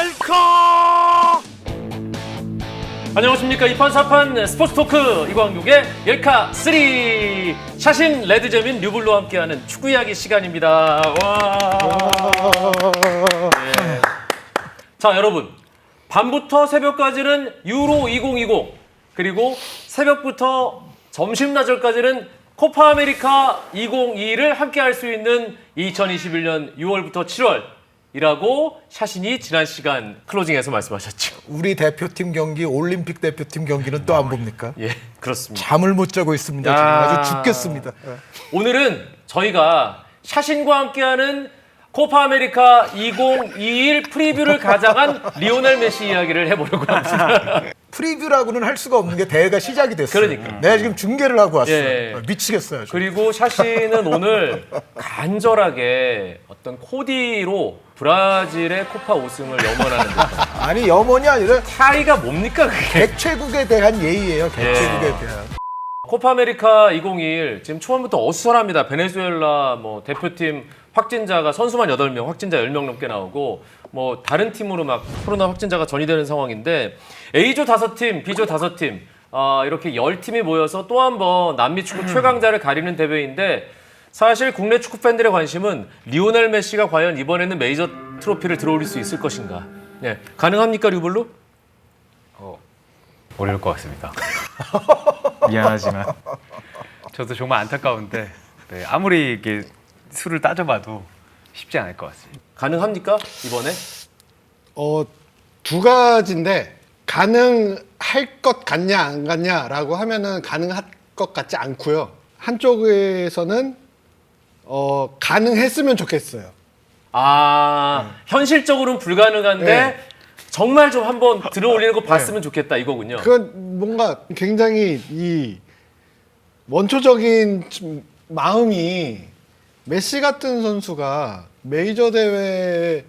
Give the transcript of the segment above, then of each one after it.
옐카! 안녕하십니까. 이판사판 스포츠 토크 이광용의 옐카 3 샤신 레드제민 류블루와 함께하는 축구 이야기 시간입니다. 와. 네. 자, 여러분. 밤부터 새벽까지는 유로 2020 그리고 새벽부터 점심 낮을까지는 코파 아메리카 2022를 함께할 수 있는 2021년 6월부터 7월이라고 샤신이 지난 시간 클로징에서 말씀하셨죠. 우리 대표팀 경기, 올림픽 대표팀 경기는 또 안 봅니까? 예, 그렇습니다. 잠을 못 자고 있습니다. 지금 아주 죽겠습니다. 오늘은 저희가 샤신과 함께하는 코파 아메리카 2021 프리뷰를 가장한 리오넬 메시 이야기를 해보려고 합니다. 프리뷰라고는 할 수가 없는 게 대회가 시작이 됐어요. 그러니까. 내가 지금 중계를 하고 왔어요. 예. 미치겠어요. 지금. 그리고 샤신은 오늘 간절하게 어떤 코디로 브라질의 코파 우승을 염원하는 듯한 아니 염원이 아니라 차이가 뭡니까 그게? 객체국에 대한 예의예요. 객체국에 대한. 코파 아메리카 2021 지금 초반부터 어수선합니다. 베네수엘라 뭐 대표팀 확진자가 선수만 8명, 확진자 10명 넘게 나오고 뭐 다른 팀으로 막 코로나 확진자가 전이되는 상황인데 A조 5팀, B조 5팀 이렇게 10팀이 모여서 또 한 번 남미 축구 최강자를 가리는 대회인데 사실 국내 축구 팬들의 관심은 리오넬 메시가 과연 이번에는 메이저 트로피를 들어올릴 수 있을 것인가? 네, 가능합니까, 류블루? 어려울 것 같습니다. 미안하지만 저도 정말 안타까운데 네, 아무리 이게 수를 따져봐도 쉽지 않을 것 같습니다. 가능합니까, 이번에? 두 가지인데 가능할 것 같냐 안 같냐라고 하면은 가능할 것 같지 않고요. 한쪽에서는 가능했으면 좋겠어요. 현실적으로는 불가능한데 네. 정말 좀 한번 들어올리는 거 봤으면 좋겠다 이거군요. 그건 뭔가 굉장히 이 원초적인 마음이 메시 같은 선수가 메이저 대회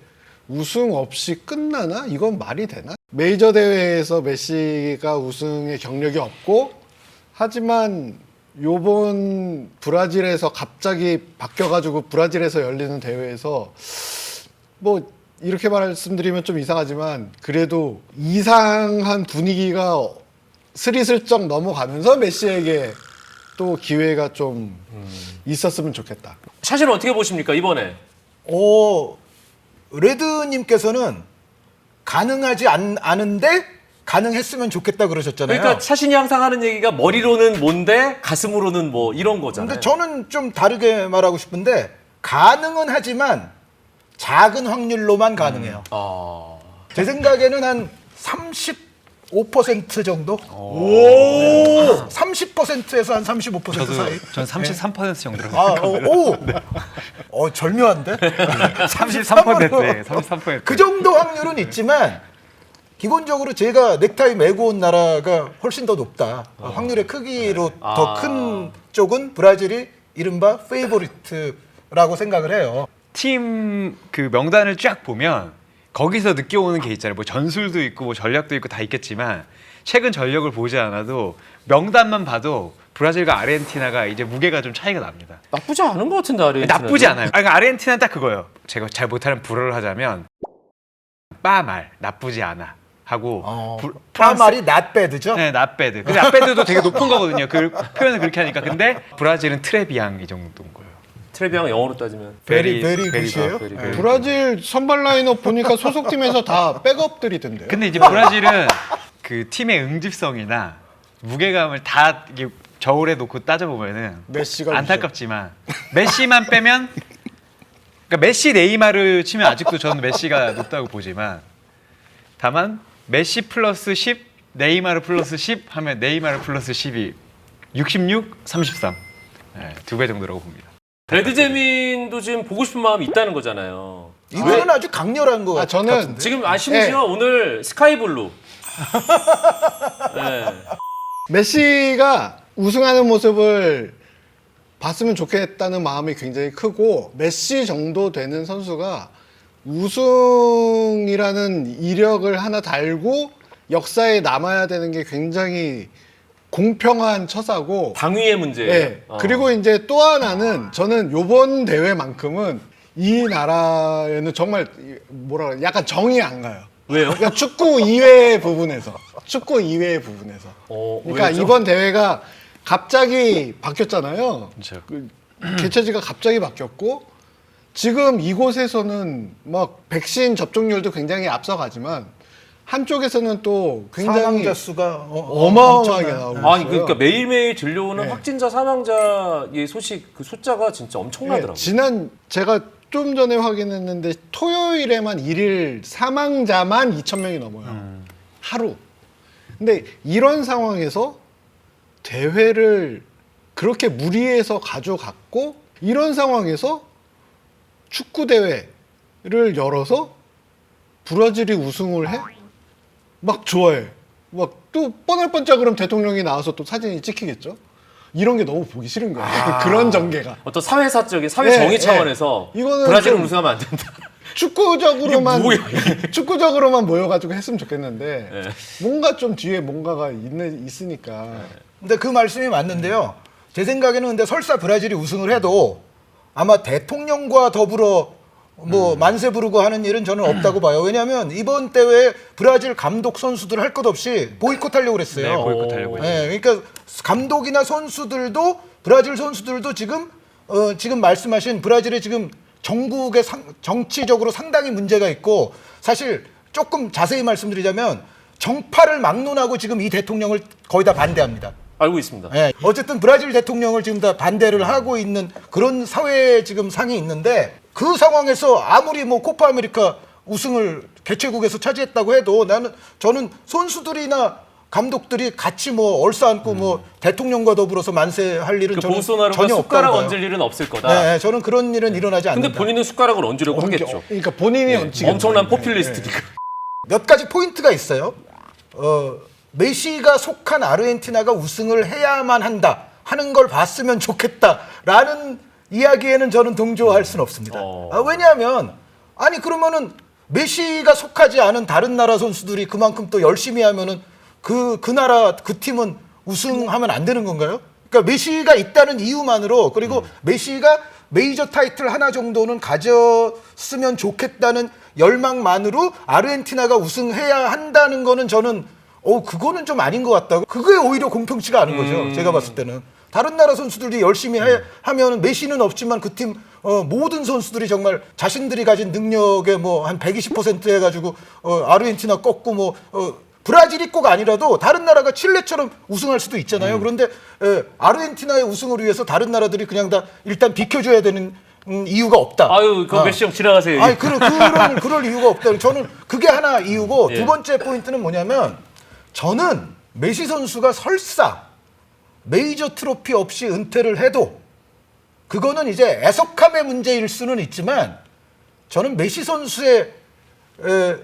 우승 없이 끝나나? 이건 말이 되나? 메이저 대회에서 메시가 우승의 경력이 없고 하지만 요번 브라질에서 갑자기 바뀌어가지고 브라질에서 열리는 대회에서 뭐 이렇게 말씀드리면 좀 이상하지만 그래도 이상한 분위기가 스리슬쩍 넘어가면서 메시에게 또 기회가 좀 있었으면 좋겠다. 샤신은 어떻게 보십니까, 이번에? 레드님께서는 가능하지 않은데 가능했으면 좋겠다 그러셨잖아요. 그러니까 샤신이 항상 하는 얘기가 머리로는 뭔데 가슴으로는 뭐 이런 거잖아요. 근데 저는 좀 다르게 말하고 싶은데 가능은 하지만 작은 확률로만 가능해요. 제 생각에는 한 35% 정도? 오! 30%에서 한 35% 사이? 전 33% 정도로. 절묘한데? 33%. 33%. 그 정도 확률은 있지만 기본적으로 제가 넥타이 메고 온 나라가 훨씬 더 높다. 확률의 크기로 더 큰 쪽은 브라질이 이른바 페이보리트라고 생각을 해요. 팀 그 명단을 쫙 보면 거기서 느껴오는 게 있잖아요. 뭐 전술도 있고 뭐 전략도 있고 다 있겠지만 최근 전력을 보지 않아도 명단만 봐도 브라질과 아르헨티나가 이제 무게가 좀 차이가 납니다. 나쁘지 않은 것 같은데, 아르헨티나. 나쁘지 않아요. 그러니까 아르헨티나는 딱 그거예요. 제가 잘 못하는 불어를 하자면 빠말 나쁘지 않아 하고 프랑스말이 not bad죠? 네, not bad. 근데 not bad도 되게 높은 거거든요. 그 표현을 그렇게 하니까. 근데 브라질은 트레비앙 이 정도인 거예요. 트레비앙 영어로 따지면 베리 굿이에요? 브라질 선발 라인업 보니까 소속팀에서 다 백업들이던데요. 근데 이제 브라질은 그 팀의 응집성이나 무게감을 다 이게 저울에 놓고 따져보면은 메시가 안타깝지만 메시만 빼면 그러니까 메시 네이마르 치면 아직도 저는 메시가 높다고 보지만 다만 메시 플러스 10 네이마르 플러스 10 하면 네이마르 플러스 10이 66, 33 네, 2배 정도라고 봅니다. 레드제민도 지금 보고 싶은 마음이 있다는 거잖아요. 이거는 아주 강렬한 것 저는 같은데. 지금 심지어 오늘 스카이블루. 네. 메시가 우승하는 모습을 봤으면 좋겠다는 마음이 굉장히 크고 메시 정도 되는 선수가 우승이라는 이력을 하나 달고 역사에 남아야 되는 게 굉장히 공평한 처사고 당위의 문제예요. 네. 그리고 이제 또 하나는 저는 요번 대회만큼은 이 나라에는 정말 뭐라 그래 약간 정이 안 가요. 왜요? 그러니까 축구 이외의 부분에서. 그러니까 왜죠? 이번 대회가 갑자기 바뀌었잖아요. 그렇죠. 그 개최지가 갑자기 바뀌었고 지금 이곳에서는 막 백신 접종률도 굉장히 앞서가지만 한쪽에서는 또 굉장히 사망자 수가 어마어마하게 나오고 있어요. 아니 그러니까 매일매일 들려오는 네. 확진자 사망자의 소식 그 숫자가 진짜 엄청나더라고요. 지난 제가 좀 전에 확인했는데 토요일에만 일일 사망자만 2,000명이 넘어요. 하루. 근데 이런 상황에서 대회를 그렇게 무리해서 가져갔고 이런 상황에서 축구 대회를 열어서 브라질이 우승을 해? 막 좋아해. 막 또 뻔할 뻔짝으로 대통령이 나와서 또 사진이 찍히겠죠. 이런 게 너무 보기 싫은 거예요. 그런 전개가. 어떤 사회사적인 사회 네, 정의 네. 차원에서 이거는 브라질은 좀- 우승하면 안 된다. 축구적으로만 이게 뭐야, 축구적으로만 모여가지고 했으면 좋겠는데 네. 뭔가 좀 뒤에 뭔가가 있으니까 근데 그 말씀이 맞는데요. 제 생각에는 근데 설사 브라질이 우승을 해도 아마 대통령과 더불어 뭐 만세 부르고 하는 일은 저는 없다고 봐요. 왜냐하면 이번 대회에 브라질 감독 선수들 할 것 없이 보이콧하려고 그랬어요. 네, 보이콧하려고 했죠. 네, 그러니까 감독이나 선수들도 브라질 선수들도 지금 지금 말씀하신 브라질의 지금 정국의 정치적으로 상당히 문제가 있고 사실 조금 자세히 말씀드리자면 정파를 막론하고 지금 이 대통령을 거의 다 반대합니다. 알고 있습니다. 예, 어쨌든 브라질 대통령을 지금 다 반대를 하고 있는 그런 사회 지금 상이 있는데 그 상황에서 아무리 뭐 코파 아메리카 우승을 개최국에서 차지했다고 해도 저는 선수들이나 감독들이 같이 뭐 얼싸안고 뭐 대통령과 더불어서 만세할 일은 그 저는 보소나루가 전혀 숟가락 없다고 봐요. 얹을 일은 없을 거다. 네, 저는 그런 일은 일어나지 않는다. 근데 본인은 숟가락을 얹으려고 하겠죠. 그러니까 본인이 얹히겠죠. 엄청난 포퓰리스트니까. 몇 가지 포인트가 있어요. 메시가 속한 아르헨티나가 우승을 해야만 한다 하는 걸 봤으면 좋겠다라는 이야기에는 저는 동조할 수는 없습니다. 왜냐하면 아니 그러면은 메시가 속하지 않은 다른 나라 선수들이 그만큼 또 열심히 하면은 그 나라 그 팀은 우승하면 안 되는 건가요? 그러니까 메시가 있다는 이유만으로 그리고 메시가 메이저 타이틀 하나 정도는 가졌으면 좋겠다는 열망만으로 아르헨티나가 우승해야 한다는 거는 저는 그거는 좀 아닌 것 같다고. 그게 오히려 공평치가 않은 거죠. 제가 봤을 때는. 다른 나라 선수들이 열심히 하면 메시는 없지만 그 팀 모든 선수들이 정말 자신들이 가진 능력의 뭐 한 120% 해가지고 아르헨티나 꺾고 뭐 브라질이 꼭 아니라도 다른 나라가 칠레처럼 우승할 수도 있잖아요. 그런데 아르헨티나의 우승을 위해서 다른 나라들이 그냥 다 일단 비켜줘야 되는 이유가 없다. 아유, 그 메시 형 지나가세요. 아니 그럴 이유가 없다. 저는 그게 하나 이유고 예. 두 번째 포인트는 뭐냐면 저는 메시 선수가 설사 메이저 트로피 없이 은퇴를 해도 그거는 이제 애석함의 문제일 수는 있지만 저는 메시 선수의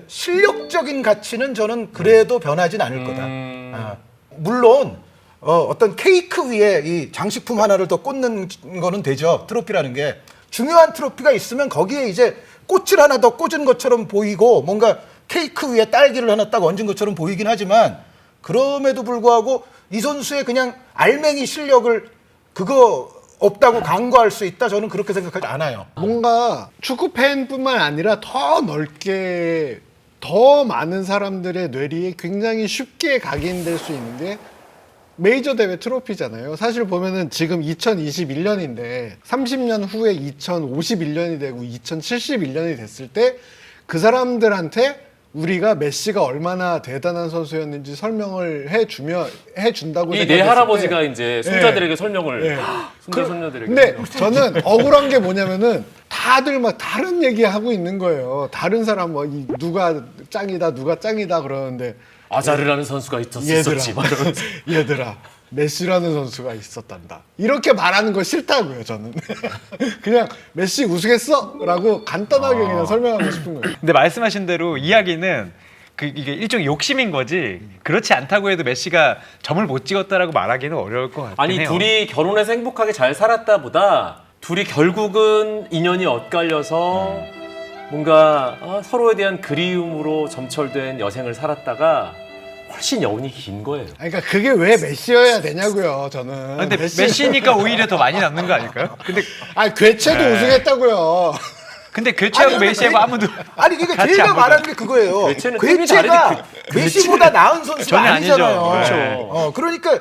실력적인 가치는 저는 그래도 변하진 않을 거다. 물론 어떤 케이크 위에 이 장식품 하나를 더 꽂는 거는 되죠. 트로피라는 게 중요한 트로피가 있으면 거기에 이제 꽃을 하나 더 꽂은 것처럼 보이고 뭔가 케이크 위에 딸기를 하나 딱 얹은 것처럼 보이긴 하지만 그럼에도 불구하고 이 선수의 그냥 알맹이 실력을 그거 없다고 간과할 수 있다. 저는 그렇게 생각하지 않아요. 뭔가 축구 팬뿐만 아니라 더 넓게 더 많은 사람들의 뇌리에 굉장히 쉽게 각인될 수 있는 게 메이저 대회 트로피잖아요. 사실 보면은 지금 2021년인데 30년 후에 2051년이 되고 2071년이 됐을 때 그 사람들한테 우리가 메시가 얼마나 대단한 선수였는지 설명을 해준다고 이 내 생각했을 할아버지가 때 이제 손자들에게 설명을 네. 손자 손녀들에게. 근데 저는 억울한 게 뭐냐면은 다들 막 다른 얘기하고 있는 거예요. 다른 사람 뭐 누가 짱이다 그러는데 아자르라는 선수가 있었지. 막 이러면서. 얘들아 메시라는 선수가 있었단다. 이렇게 말하는 거 싫다고요 저는. 그냥 메시 우승했어라고 간단하게 그냥 설명하고 싶은 거예요. 근데 말씀하신 대로 이야기는 이게 일종의 욕심인 거지 그렇지 않다고 해도 메시가 점을 못 찍었다라고 말하기는 어려울 것 같긴 아니 해요. 둘이 결혼해서 행복하게 잘 살았다보다 둘이 결국은 인연이 엇갈려서 뭔가 서로에 대한 그리움으로 점철된 여생을 살았다가 훨씬 여운이 긴 거예요. 그러니까 그게 왜 메시여야 되냐고요 저는. 아, 근데 메시니까 오히려 더 많이 남는 거 아닐까요? 근데 괴체도 우승했다고요. 근데 교체하고 아니, 메시하고 근데 아무도 아니 이게 같이 제가 안 말하는 게 그거예요. 궤체는 팀이 궤체가 다르지. 메시보다 나은 선수가 전혀 아니죠. 아니잖아요. 그렇죠. 그러니까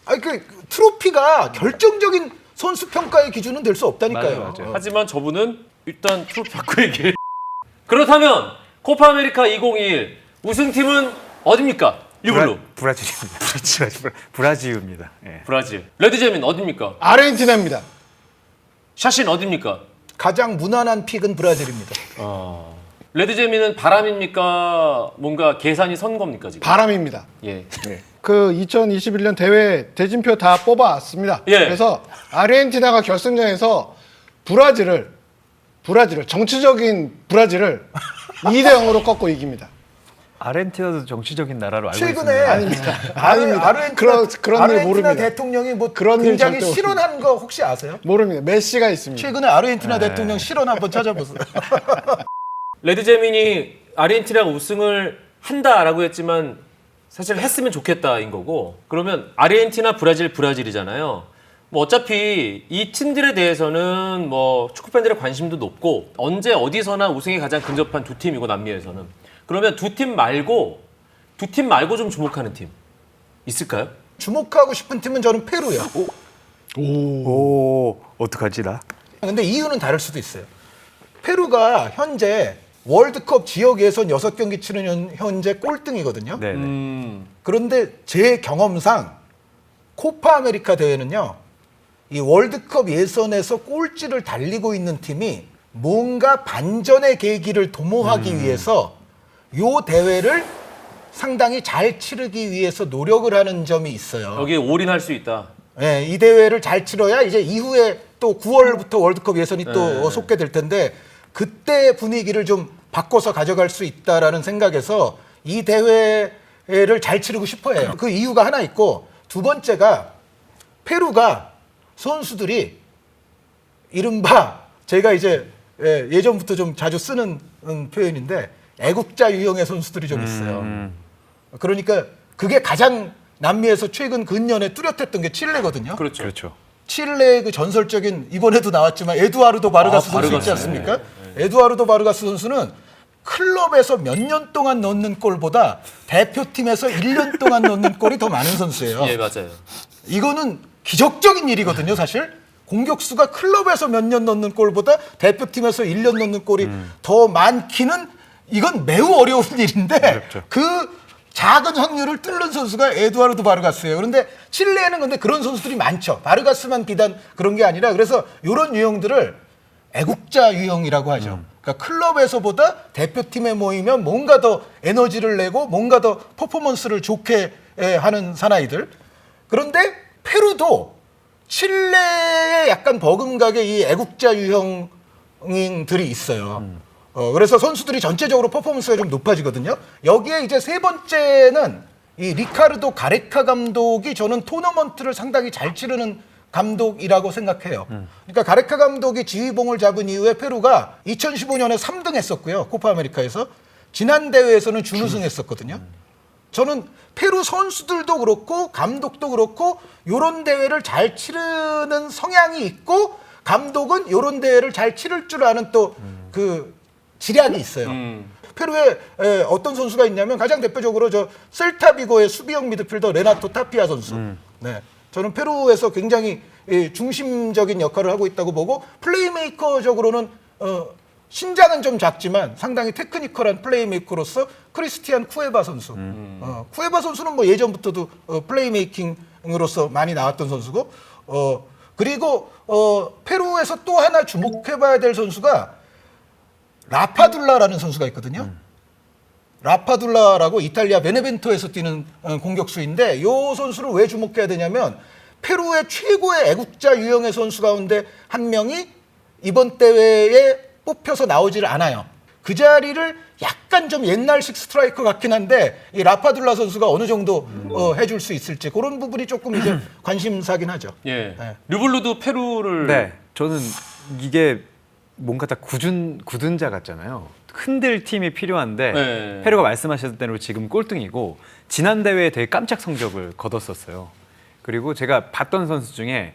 아니 그 트로피가 결정적인 선수 평가의 기준은 될 수 없다니까요. 맞아요. 하지만 저분은 일단 트로피 받고 얘기해. 그렇다면 코파 아메리카 2021 우승팀은 어딥니까? 류블루. 브라질입니다. 브라질입니다. 예. 브라질. 레드제민 어딥니까? 아르헨티나입니다. 샤신 어딥니까? 가장 무난한 픽은 브라질입니다. 레드제민은 바람입니까? 뭔가 계산이 선 겁니까 지금? 바람입니다. 예. 그 2021년 대회 대진표 다 뽑아왔습니다. 예. 그래서 아르헨티나가 결승전에서 브라질을 정치적인 브라질을 2대 0으로 꺾고 이깁니다. 아르헨티나도 정치적인 나라로 알고 최근에 있습니다. 아닙니다. 아르헨티나, 그런 일 아르헨티나 모릅니다. 대통령이 뭐 그런 일 굉장히 절대 실언한 거 혹시 아세요? 모릅니다. 메시가 있습니다. 최근에 아르헨티나 대통령 실언 한번 찾아보세요. 레드제민이 아르헨티나가 우승을 한다라고 했지만 사실 했으면 좋겠다인 거고 그러면 아르헨티나, 브라질이잖아요. 뭐 어차피 이 팀들에 대해서는 뭐 축구 팬들의 관심도 높고 언제 어디서나 우승에 가장 근접한 두 팀이고 남미에서는 그러면 두 팀 말고 좀 주목하는 팀 있을까요? 주목하고 싶은 팀은 저는 페루요. 오, 어떡하지 나? 근데 이유는 다를 수도 있어요. 페루가 현재 월드컵 지역 예선 6경기 치르는 현재 꼴등이거든요. 네. 그런데 제 경험상 코파 아메리카 대회는요. 이 월드컵 예선에서 꼴찌를 달리고 있는 팀이 뭔가 반전의 계기를 도모하기 위해서 요 대회를 상당히 잘 치르기 위해서 노력을 하는 점이 있어요. 여기에 올인할 수 있다. 네, 이 대회를 잘 치러야 이제 이후에 또 9월부터 월드컵 예선이 또 속게될 텐데 그때 분위기를 좀 바꿔서 가져갈 수 있다라는 생각에서 이 대회를 잘 치르고 싶어해요. 그 이유가 하나 있고 두 번째가 페루가 선수들이 이른바 제가 이제 예전부터 좀 자주 쓰는 표현인데 애국자 유형의 선수들이 좀 있어요. 그러니까 그게 가장 남미에서 최근 근년에 뚜렷했던 게 칠레거든요. 그렇죠. 칠레의 그 전설적인 이번에도 나왔지만 에두아르도 바르가스 선수 있지 바르가스. 않습니까? 에두아르도 바르가스 선수는 클럽에서 몇 년 동안 넣는 골보다 대표팀에서 1년 동안 넣는 골이 더 많은 선수예요. 예, 맞아요. 이거는 기적적인 일이거든요, 사실. 공격수가 클럽에서 몇 년 넣는 골보다 대표팀에서 1년 넣는 골이 더 많기는 이건 매우 어려운 일인데 어렵죠. 그 작은 확률을 뚫는 선수가 에두아르도 바르가스예요. 그런데 칠레에는 근데 그런 선수들이 많죠. 바르가스만 비단 그런 게 아니라 그래서 이런 유형들을 애국자 유형이라고 하죠. 그러니까 클럽에서보다 대표팀에 모이면 뭔가 더 에너지를 내고 뭔가 더 퍼포먼스를 좋게 하는 사나이들. 그런데 페루도 칠레에 약간 버금가게 이 애국자 유형들이 있어요. 그래서 선수들이 전체적으로 퍼포먼스가 좀 높아지거든요. 여기에 이제 세 번째는 이 리카르도 가레카 감독이 저는 토너먼트를 상당히 잘 치르는 감독이라고 생각해요. 그러니까 가레카 감독이 지휘봉을 잡은 이후에 페루가 2015년에 3등 했었고요. 코파 아메리카에서. 지난 대회에서는 준우승 했었거든요. 저는 페루 선수들도 그렇고 감독도 그렇고 요런 대회를 잘 치르는 성향이 있고 감독은 요런 대회를 잘 치를 줄 아는 또 그 지략이 있어요. 페루에 어떤 선수가 있냐면 가장 대표적으로 저 셀타비고의 수비형 미드필더 레나토 타피아 선수. 네. 저는 페루에서 굉장히 중심적인 역할을 하고 있다고 보고 플레이메이커적으로는 신장은 좀 작지만 상당히 테크니컬한 플레이메이커로서 크리스티안 쿠에바 선수. 쿠에바 선수는 뭐 예전부터도 플레이메이킹으로서 많이 나왔던 선수고 그리고 페루에서 또 하나 주목해봐야 될 선수가 라파둘라라는 선수가 있거든요. 라파둘라라고 이탈리아 베네벤토에서 뛰는 공격수인데 이 선수를 왜 주목해야 되냐면 페루의 최고의 애국자 유형의 선수 가운데 한 명이 이번 대회에 뽑혀서 나오질 않아요. 그 자리를 약간 좀 옛날식 스트라이커 같긴 한데 이 라파둘라 선수가 어느 정도 해줄 수 있을지 그런 부분이 조금 이제 관심사긴 하죠. 예. 네. 류블루도 페루를 네, 저는 이게 뭔가 다 굳은 자 같잖아요. 흔들 팀이 필요한데 네. 페루가 말씀하셨던 대로 지금 꼴등이고 지난 대회에 되게 깜짝 성적을 거뒀었어요. 그리고 제가 봤던 선수 중에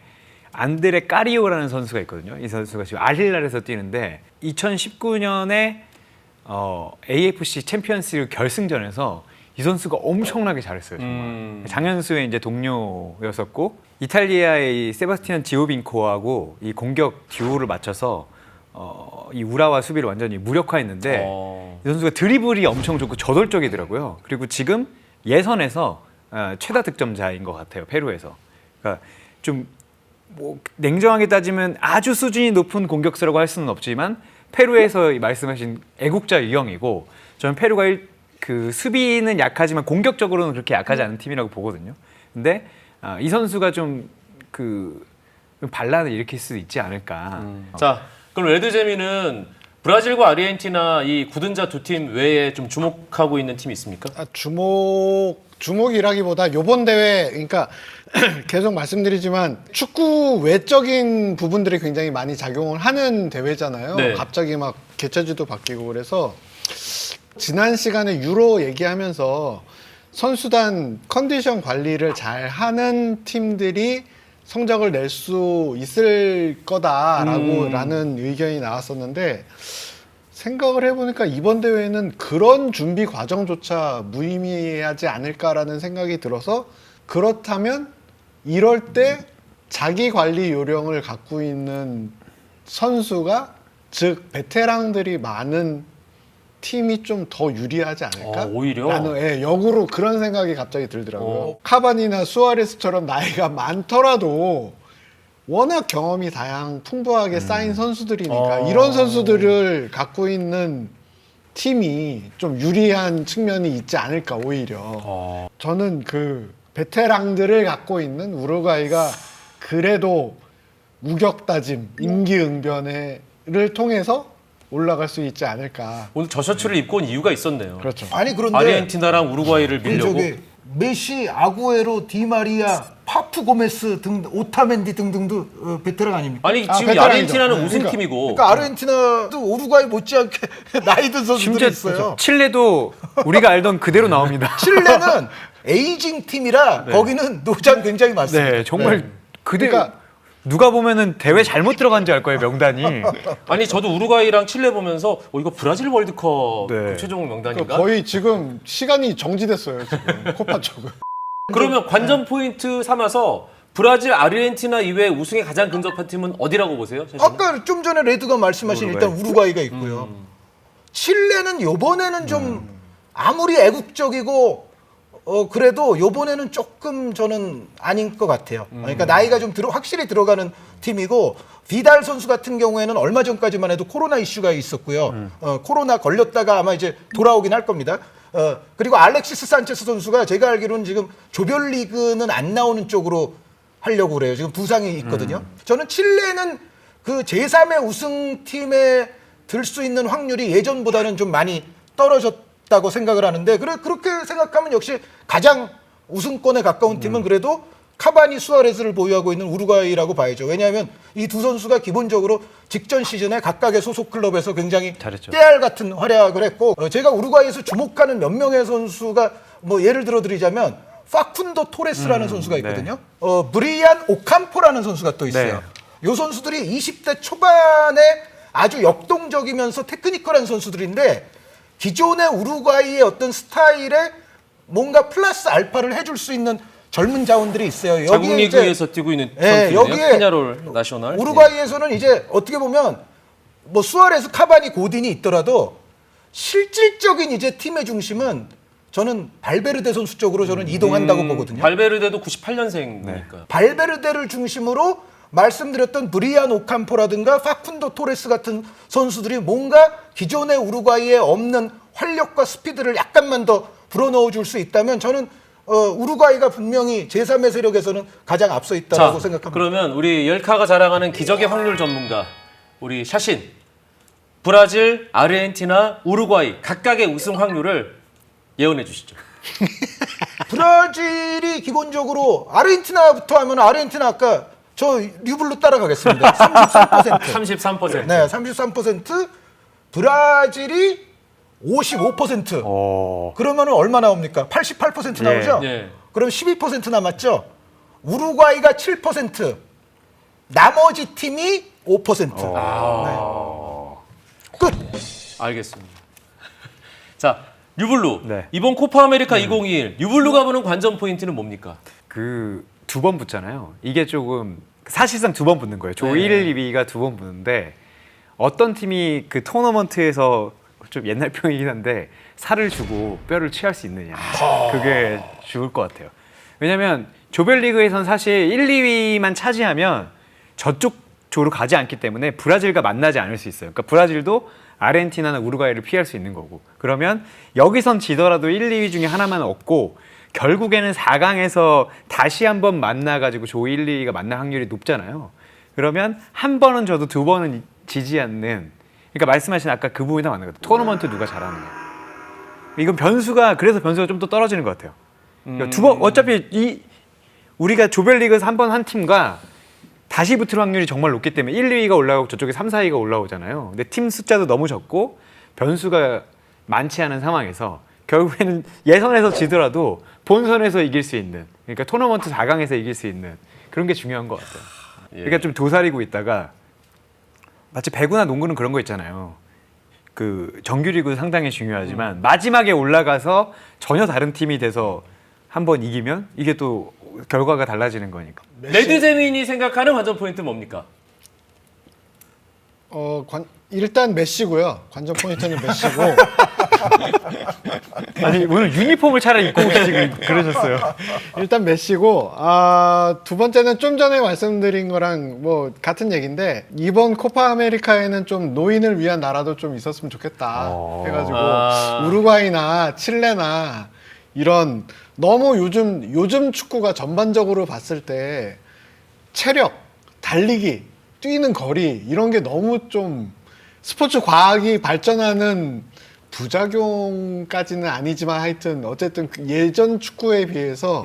안드레 까리오라는 선수가 있거든요. 이 선수가 지금 알힐랄에서 뛰는데 2019년에 AFC 챔피언스리그 결승전에서 이 선수가 엄청나게 잘했어요. 정말. 장현수의 이제 동료였었고 이탈리아의 이 세바스티안 지오빈코하고 이 공격 듀오를 맞춰서 이 우라와 수비를 완전히 무력화했는데 이 선수가 드리블이 엄청 좋고 저돌적이더라고요. 그리고 지금 예선에서 최다 득점자인 것 같아요. 페루에서. 그러니까 좀 뭐 냉정하게 따지면 아주 수준이 높은 공격수라고 할 수는 없지만 페루에서 말씀하신 애국자 유형이고 저는 페루가 그 수비는 약하지만 공격적으로는 그렇게 약하지 않은 팀이라고 보거든요. 근데 이 선수가 좀 반란을 일으킬 수 있지 않을까. 자, 그럼 레드제미는 브라질과 아르헨티나 이 굳은자 두 팀 외에 좀 주목하고 있는 팀이 있습니까? 주목이라기보다 요번 대회 그러니까 계속 말씀드리지만 축구 외적인 부분들이 굉장히 많이 작용을 하는 대회잖아요. 네. 갑자기 막 개최지도 바뀌고 그래서 지난 시간에 유로 얘기하면서 선수단 컨디션 관리를 잘 하는 팀들이 성적을 낼 수 있을 거다라는 의견이 나왔었는데 생각을 해보니까 이번 대회는 그런 준비 과정조차 무의미하지 않을까라는 생각이 들어서 그렇다면 이럴 때 자기 관리 요령을 갖고 있는 선수가 즉 베테랑들이 많은 팀이 좀 더 유리하지 않을까? 오히려? 라는 역으로 그런 생각이 갑자기 들더라고요. 카바니나 수아레스처럼 나이가 많더라도 워낙 경험이 풍부하게 쌓인 선수들이니까 이런 선수들을 갖고 있는 팀이 좀 유리한 측면이 있지 않을까 오히려. 저는 그 베테랑들을 갖고 있는 우루과이가 그래도 우격다짐, 임기응변을 통해서 올라갈 수 있지 않을까. 오늘 저 셔츠를 입고 온 이유가 있었네요. 그렇죠. 아니 그런데 아르헨티나랑 우루과이를 밀려고. 저기 메시, 아구에로, 디마리아, 파푸 고메스 등 오타멘디 등등도 베테랑 아닙니까? 아니 지금 베테랑이죠. 아르헨티나는 우승팀이고 그러니까 아르헨티나도 우루과이 못지않게 나이 든 선수들이 있어요. 칠레도 우리가 알던 그대로 나옵니다. 칠레는 에이징 팀이라 거기는 노장 굉장히 많습니다. 네, 정말 그대 그러니까 누가 보면은 대회 잘못 들어간 줄 알 거예요 명단이. 아니 저도 우루과이랑 칠레 보면서 이거 브라질 월드컵 네. 최종 명단인가? 거의 지금 시간이 정지됐어요 지금 코파 쪽은. 그러면 관전 포인트 삼아서 브라질, 아르헨티나 이외에 우승에 가장 근접한 팀은 어디라고 보세요? 샤시는? 아까 좀 전에 레드가 말씀하신 일단 우루과이가 있고요. 칠레는 요번에는 좀 아무리 애국적이고 그래도 요번에는 조금 저는 아닌 것 같아요. 그러니까 나이가 좀 확실히 들어가는 팀이고 비달 선수 같은 경우에는 얼마 전까지만 해도 코로나 이슈가 있었고요. 코로나 걸렸다가 아마 이제 돌아오긴 할 겁니다. 그리고 알렉시스 산체스 선수가 제가 알기로는 지금 조별리그는 안 나오는 쪽으로 하려고 그래요. 지금 부상이 있거든요. 저는 칠레는 그 제3의 우승팀에 들 수 있는 확률이 예전보다는 좀 많이 떨어졌다고 생각을 하는데 그렇게 생각하면 역시 가장 우승권에 가까운 팀은 그래도 카바니, 수아레스를 보유하고 있는 우루과이라고 봐야죠. 왜냐하면 이 두 선수가 기본적으로 직전 시즌에 각각의 소속 클럽에서 굉장히 잘했죠. 깨알 같은 활약을 했고 제가 우루과이에서 주목하는 몇 명의 선수가 뭐 예를 들어 드리자면 파쿤도 토레스라는 선수가 있거든요. 브리안 오캄포라는 선수가 또 있어요. 이 선수들이 20대 초반에 아주 역동적이면서 테크니컬한 선수들인데 기존의 우루과이의 어떤 스타일에 뭔가 플러스 알파를 해줄 수 있는 젊은 자원들이 있어요. 자국 리그에서 뛰고 있는 선수예요. 여기에 페냐롤 나셔널. 우루과이에서는 이제 어떻게 보면 뭐 수아레스, 카바니, 고딘이 있더라도 실질적인 이제 팀의 중심은 저는 발베르데 선수 쪽으로 저는 이동한다고 보거든요. 발베르데도 98년생이니까. 발베르데를 중심으로 말씀드렸던 브리안 오캄포라든가 파쿤도 토레스 같은 선수들이 뭔가 기존의 우루과이에 없는 활력과 스피드를 약간만 더 불어넣어 줄 수 있다면 저는 우루과이가 분명히 제3의 세력에서는 가장 앞서 있다고 생각합니다. 그러면 우리 열카가 자랑하는 기적의 확률 전문가 우리 샤신, 브라질, 아르헨티나, 우루과이 각각의 우승 확률을 예언해 주시죠. 브라질이 기본적으로 아르헨티나부터 하면 아르헨티나 아까 저 류블루 따라가겠습니다. 33%. 33%. 네, 33%. 브라질이 55%. 그러면 얼마 나옵니까? 88% 나오죠? 예. 그럼 12% 남았죠? 우루과이가 7%. 나머지 팀이 5%. 끝. 알겠습니다. 자, 유블루. 네. 이번 코파 아메리카 2021 유블루가 보는 관전 포인트는 뭡니까? 그 두 번 붙잖아요. 이게 조금 사실상 두 번 붙는 거예요. 조 1일, 2위가 두 번 붙는데 어떤 팀이 그 토너먼트에서 좀 옛날 표현이긴 한데 살을 주고 뼈를 취할 수 있느냐. 그게 좋을 것 같아요. 왜냐면 조별리그에선 사실 1, 2위만 차지하면 저쪽 조로 가지 않기 때문에 브라질과 만나지 않을 수 있어요. 그러니까 브라질도 아르헨티나나 우루과이를 피할 수 있는 거고. 그러면 여기선 지더라도 1, 2위 중에 하나만 얻고 결국에는 4강에서 다시 한번 만나가지고 조 1, 2위가 만날 확률이 높잖아요. 그러면 한 번은 져도 두 번은 지지 않는. 그러니까 말씀하신 아까 그 부분이 다 맞는 것 같아요. 토너먼트 누가 잘하느냐. 이건 그래서 변수가 좀 더 떨어지는 것 같아요. 그러니까 두 번, 어차피 우리가 조별리그에서 한 번 한 팀과 다시 붙을 확률이 정말 높기 때문에 1, 2위가 올라가고 저쪽에 3, 4위가 올라오잖아요. 근데 팀 숫자도 너무 적고 변수가 많지 않은 상황에서 결국에는 예선에서 지더라도 본선에서 이길 수 있는, 그러니까 토너먼트 4강에서 이길 수 있는 그런 게 중요한 것 같아요. 그러니까 좀 도사리고 있다가 마치 배구나 농구는 그런 거 있잖아요. 그 정규리그도 상당히 중요하지만 마지막에 올라가서 전혀 다른 팀이 돼서 한번 이기면 이게 또 결과가 달라지는 거니까. 레드제민이 생각하는 관전 포인트 뭡니까? 일단 메시고요. 관전 포인트는 메시고. 아니 오늘 유니폼을 차라리 입고 오시지 그러셨어요. 일단 메시고, 두 번째는 좀 전에 말씀드린 거랑 뭐 같은 얘기인데 이번 코파 아메리카에는 좀 노인을 위한 나라도 좀 있었으면 좋겠다 해가지고 우루과이나 칠레나 이런 너무 요즘 축구가 전반적으로 봤을 때 체력, 달리기, 뛰는 거리 이런 게 너무 좀 스포츠 과학이 발전하는 부작용까지는 아니지만 하여튼 어쨌든 그 예전 축구에 비해서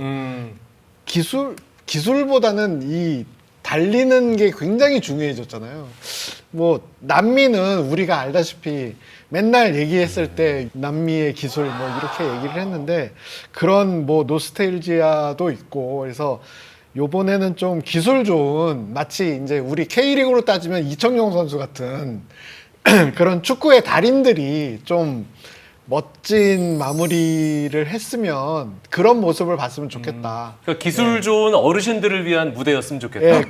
기술보다는 이 달리는 게 굉장히 중요해졌잖아요. 뭐 남미는 우리가 알다시피 맨날 얘기했을 때 남미의 기술 뭐 이렇게 얘기를 했는데 그런 뭐 노스텔지아도 있고 그래서 요번에는 좀 기술 좋은 마치 이제 우리 K리그로 따지면 이청용 선수 같은 그런 축구의 달인들이 좀 멋진 마무리를 했으면 그런 모습을 봤으면 좋겠다. 그러니까 기술 좋은 어르신들을 위한 무대였으면 좋겠다. 예,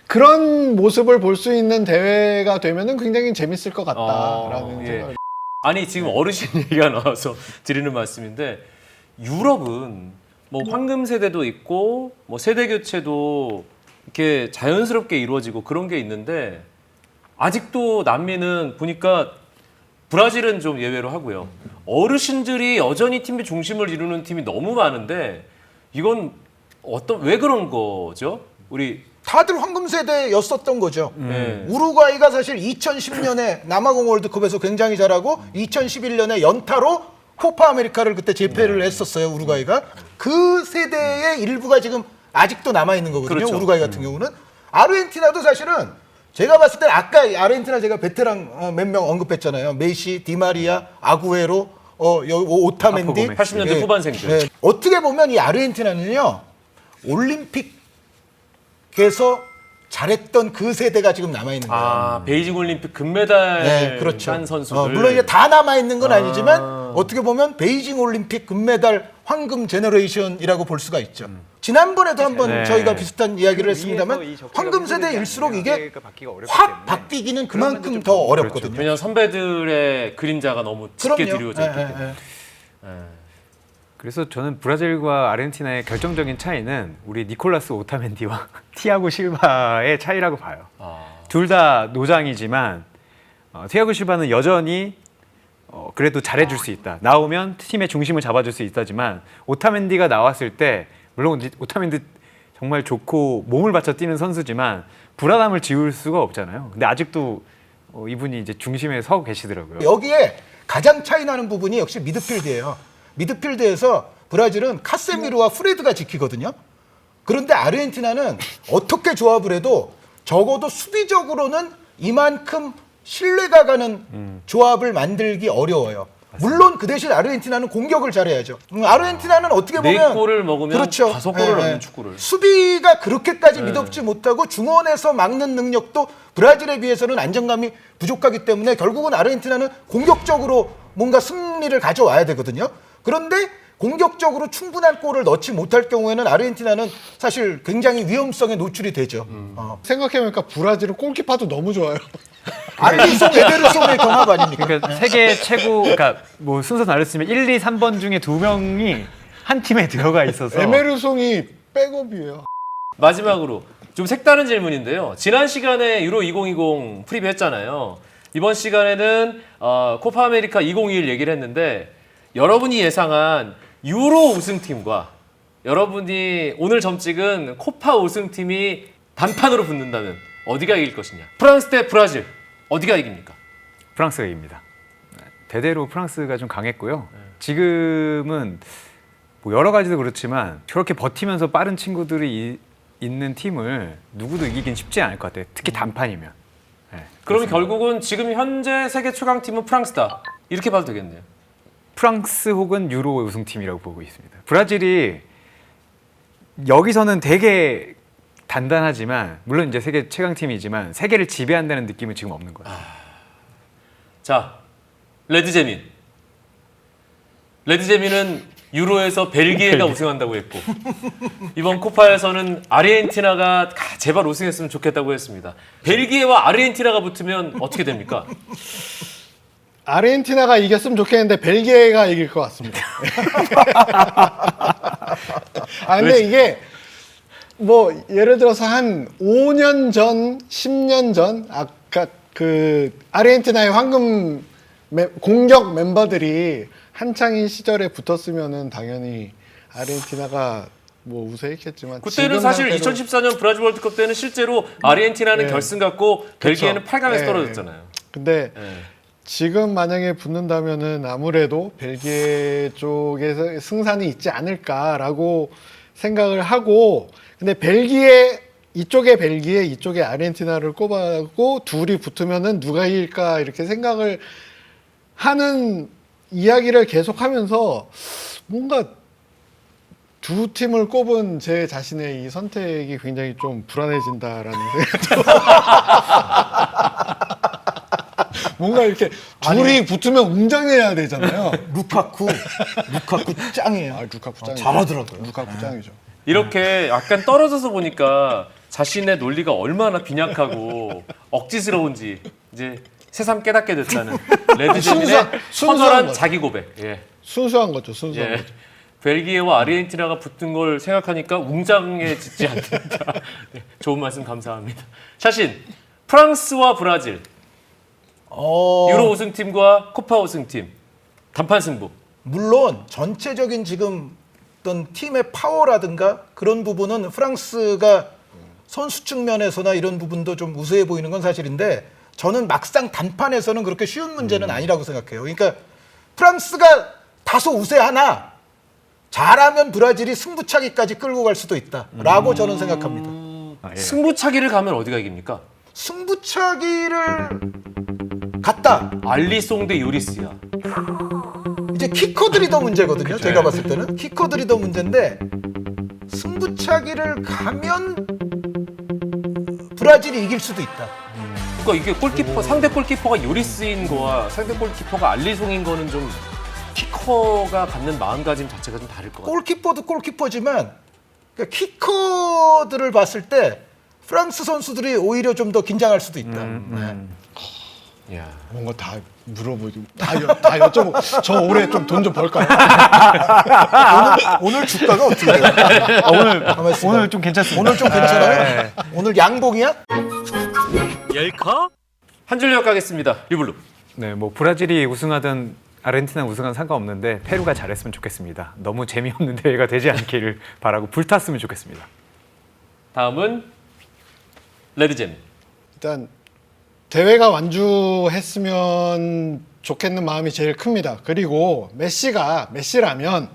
그런 모습을 볼 수 있는 대회가 되면은 굉장히 재밌을 것 같다라는 생각을. 아니 지금 어르신 얘기가 나와서 드리는 말씀인데 유럽은 뭐 황금 세대도 있고 뭐 세대 교체도 이렇게 자연스럽게 이루어지고 그런 게 있는데 아직도 남미는 보니까 브라질은 좀 예외로 하고요. 어르신들이 여전히 팀의 중심을 이루는 팀이 너무 많은데 이건 왜 그런 거죠? 우리 다들 황금 세대였었던 거죠. 네. 우루과이가 사실 2010년에 남아공 월드컵에서 굉장히 잘하고 2011년에 연타로 코파 아메리카를 그때 재패를 했었어요. 우루과이가 그 세대의 일부가 지금 아직도 남아 있는 거거든요. 그렇죠. 우루과이 같은 경우는 아르헨티나도 사실은 제가 봤을 때 아까 아르헨티나 제가 베테랑 몇 명 언급했잖아요. 메시, 디마리아, 아구에로, 오타멘디. 80년대 후반생들. 예. 어떻게 보면 이 아르헨티나는요 올림픽에서 잘했던 그 세대가 지금 남아 있는 거예요. 베이징 올림픽 금메달 네, 그렇죠. 딴 선수들. 물론 이제 다 남아 있는 건 아니지만 어떻게 보면 베이징 올림픽 금메달 황금 제너레이션이라고 볼 수가 있죠. 지난번에도 한번 저희가 비슷한 이야기를 했습니다만 황금 세대일수록 이게 확 바뀌기는 그만큼 더 어렵거든요. 왜냐하면 선배들의 그림자가 너무 짙게 그럼요. 드리워져 있기 예, 때문에. 그래서 저는 브라질과 아르헨티나의 결정적인 차이는 우리 니콜라스 오타멘디와 티아고 실바의 차이라고 봐요. 둘 다 노장이지만 티아고 실바는 여전히 그래도 잘해줄 수 있다. 나오면 팀의 중심을 잡아줄 수 있다지만 오타멘디가 나왔을 때 물론 오타멘디 정말 좋고 몸을 바쳐 뛰는 선수지만 불안함을 지울 수가 없잖아요. 근데 아직도 이분이 이제 중심에 서 계시더라고요. 여기에 가장 차이 나는 부분이 역시 미드필드예요. 미드필드에서 브라질은 카세미르와 프레드가 지키거든요. 그런데 아르헨티나는 어떻게 조합을 해도 적어도 수비적으로는 이만큼 신뢰가 가는 조합을 만들기 어려워요. 물론 그 대신 아르헨티나는 공격을 잘해야죠. 아르헨티나는 어떻게 보면 4골을 먹으면 그렇죠. 5골을 넣는 축구를. 수비가 그렇게까지 믿업지 못하고 중원에서 막는 능력도 브라질에 비해서는 안정감이 부족하기 때문에 결국은 아르헨티나는 공격적으로 뭔가 승리를 가져와야 되거든요. 그런데 공격적으로 충분한 골을 넣지 못할 경우에는 아르헨티나는 사실 굉장히 위험성에 노출이 되죠. 생각해보니까 브라질은 골키퍼도 너무 좋아요. 알리송 에베르송의 경합 아닙니까? 그러니까 세계 최고, 그러니까 뭐 순서 나눴으면 1, 2, 3번 중에 2명이 한 팀에 들어가 있어서 에메르송이 백업이에요. 마지막으로 좀 색다른 질문인데요. 지난 시간에 유로 2020 프리뷰했잖아요. 이번 시간에는 코파 아메리카 2021 얘기를 했는데 여러분이 예상한 유로 우승팀과 여러분이 오늘 점 찍은 코파 우승팀이 단판으로 붙는다면 어디가 이길 것이냐? 프랑스 대 브라질 어디가 이깁니까? 프랑스가 이깁니다. 대대로 프랑스가 좀 강했고요. 지금은 뭐 여러 가지도 그렇지만 저렇게 버티면서 빠른 친구들이 있는 팀을 누구도 이기긴 쉽지 않을 것 같아요. 특히 단판이면. 네, 그러면 그렇습니다. 결국은 지금 현재 세계 최강팀은 프랑스다. 이렇게 봐도 되겠네요. 프랑스 혹은 유로 우승팀이라고 보고 있습니다. 브라질이 여기서는 되게 단단하지만 물론 이제 세계 최강팀이지만 세계를 지배한다는 느낌은 지금 없는 거예요. 자, 레드제민. 레드제민은 유로에서 벨기에가 우승한다고 했고 이번 코파에서는 아르헨티나가 제발 우승했으면 좋겠다고 했습니다. 벨기에와 아르헨티나가 붙으면 어떻게 됩니까? 아르헨티나가 이겼으면 좋겠는데 벨기에가 이길 것 같습니다. 근데 이게 뭐 예를 들어서 한 5년 전, 10년 전 아까 그 아르헨티나의 황금 공격 멤버들이 한창인 시절에 붙었으면은 당연히 아르헨티나가 뭐 우세했겠지만 그때는 지금 사실 상태로 2014년 브라질 월드컵 때는 실제로 아르헨티나는 네. 결승 갔고 벨기에는 그쵸. 8강에서 네. 떨어졌잖아요. 근데 네. 지금 만약에 붙는다면은 아무래도 벨기에 쪽에서 승산이 있지 않을까라고 생각을 하고 근데 벨기에 이쪽에 벨기에 이쪽에 아르헨티나를 꼽아고 둘이 붙으면은 누가 이길까 이렇게 생각을 하는 이야기를 계속하면서 뭔가 두 팀을 꼽은 제 자신의 이 선택이 굉장히 좀 불안해진다라는 생각이 뭔가 이렇게 둘이 붙으면 웅장해야 되잖아요. 루카쿠 짱이에요. 루카쿠 짱이죠. 잘하더라고요. 루카쿠 짱이죠. 이렇게 약간 떨어져서 보니까 자신의 논리가 얼마나 빈약하고 억지스러운지 이제 새삼 깨닫게 됐다는 레드제민의 순수한 처절한 거죠. 자기 고백. 예. 순수한 거죠. 순수한 예. 거죠. 벨기에와 아르헨티나가 붙은 걸 생각하니까 웅장해지지 않는다. 네, 좋은 말씀 감사합니다. 샤신, 프랑스와 브라질, 유로 우승팀과 코파 우승팀, 단판 승부. 물론 전체적인 지금 어떤 팀의 파워라든가 그런 부분은 프랑스가 선수 측면에서나 이런 부분도 좀 우세해 보이는 건 사실인데 저는 막상 단판에서는 그렇게 쉬운 문제는 아니라고 생각해요. 그러니까 프랑스가 다소 우세하나 잘하면 브라질이 승부차기까지 끌고 갈 수도 있다라고 저는 생각합니다. 아, 예. 승부차기를 가면 어디가 이깁니까? 승부차기를 갔다. 알리송 대 요리스야. 이제 키커들이 더 문제거든요. 제가 봤을 때는 키커들이 더 문제인데 승부차기를 가면 브라질이 이길 수도 있다. 그러니까 이게 골키퍼 상대 골키퍼가 요리스인 거와 상대 골키퍼가 알리송인 거는 좀 키커가 갖는 마음가짐 자체가 좀 다를 것 같아요. 골키퍼도 골키퍼지만 그러니까 키커들을 봤을 때 프랑스 선수들이 오히려 좀 더 긴장할 수도 있다. 네. 야. 뭔가 다 물어보고 다 여쭤보고 저 올해 좀 돈 좀 벌까요? 오늘 주가가 어떻게 돼요? 가만히 있어봐. 오늘 좀 괜찮습니다. 오늘 좀 괜찮아요? 오늘 양봉이야? 열카? 한 줄력 가겠습니다. 류블루. 네, 뭐 브라질이 우승하든 아르헨티나 우승은 상관없는데 페루가 잘했으면 좋겠습니다. 너무 재미없는 대회가 되지 않기를 바라고 불탔으면 좋겠습니다. 다음은 레드잼. 일단 대회가 완주했으면 좋겠는 마음이 제일 큽니다. 그리고 메시라면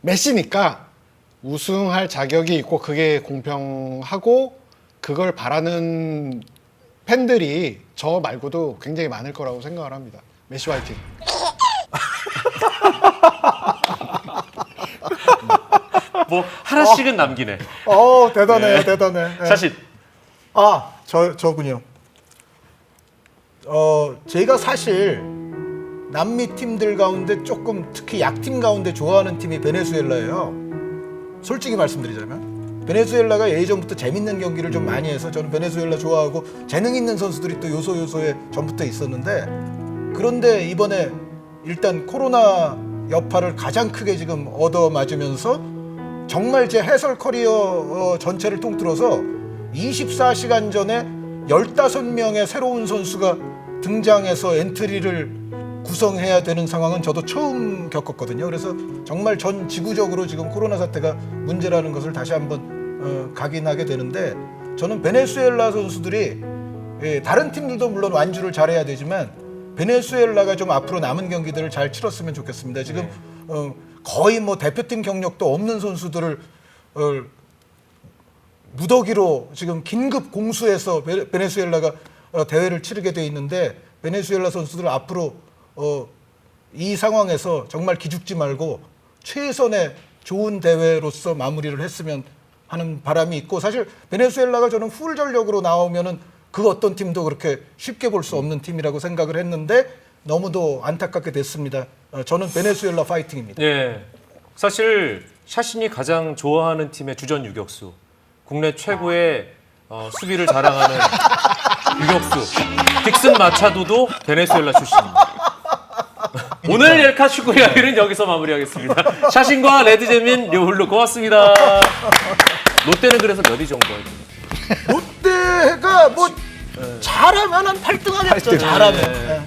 메시니까 우승할 자격이 있고 그게 공평하고 그걸 바라는 팬들이 저 말고도 굉장히 많을 거라고 생각을 합니다. 메시 화이팅. 하나씩은 남기네. 대단해요, 대단해. 예. 샤신. 저군요. 제가 사실 남미 팀들 가운데 조금 특히 약팀 가운데 좋아하는 팀이 베네수엘라예요. 솔직히 말씀드리자면 베네수엘라가 예전부터 재밌는 경기를 좀 많이 해서 저는 베네수엘라 좋아하고 재능 있는 선수들이 또 요소요소에 전부터 있었는데, 그런데 이번에 일단 코로나 여파를 가장 크게 지금 얻어맞으면서 정말 제 해설 커리어 전체를 통틀어서 24시간 전에 15명의 새로운 선수가 등장해서 엔트리를 구성해야 되는 상황은 저도 처음 겪었거든요. 그래서 정말 전 지구적으로 지금 코로나 사태가 문제라는 것을 다시 한번 각인하게 되는데, 저는 베네수엘라 선수들이 다른 팀들도 물론 완주를 잘해야 되지만 베네수엘라가 좀 앞으로 남은 경기들을 잘 치렀으면 좋겠습니다. 지금 거의 뭐 대표팀 경력도 없는 선수들을 무더기로 지금 긴급 공수해서 베네수엘라가 대회를 치르게 돼 있는데, 베네수엘라 선수들 앞으로 이 상황에서 정말 기죽지 말고 최선의 좋은 대회로서 마무리를 했으면 하는 바람이 있고, 사실 베네수엘라가 저는 풀 전력으로 나오면은 그 어떤 팀도 그렇게 쉽게 볼 수 없는 팀이라고 생각을 했는데 너무도 안타깝게 됐습니다. 저는 베네수엘라 파이팅입니다. 예. 사실 샤신이 가장 좋아하는 팀의 주전 유격수, 국내 최고의 수비를 자랑하는 유격수 딕슨 마차도도 베네수엘라 출신입니다. 오늘 엘카슈코 이야기는 여기서 마무리하겠습니다. 샤신과 레드제민 류훌루 고맙습니다. 롯데는 그래서 몇 위 정도 할까요? 롯데가 뭐 잘하면 한 8등 하겠죠. 잘하면.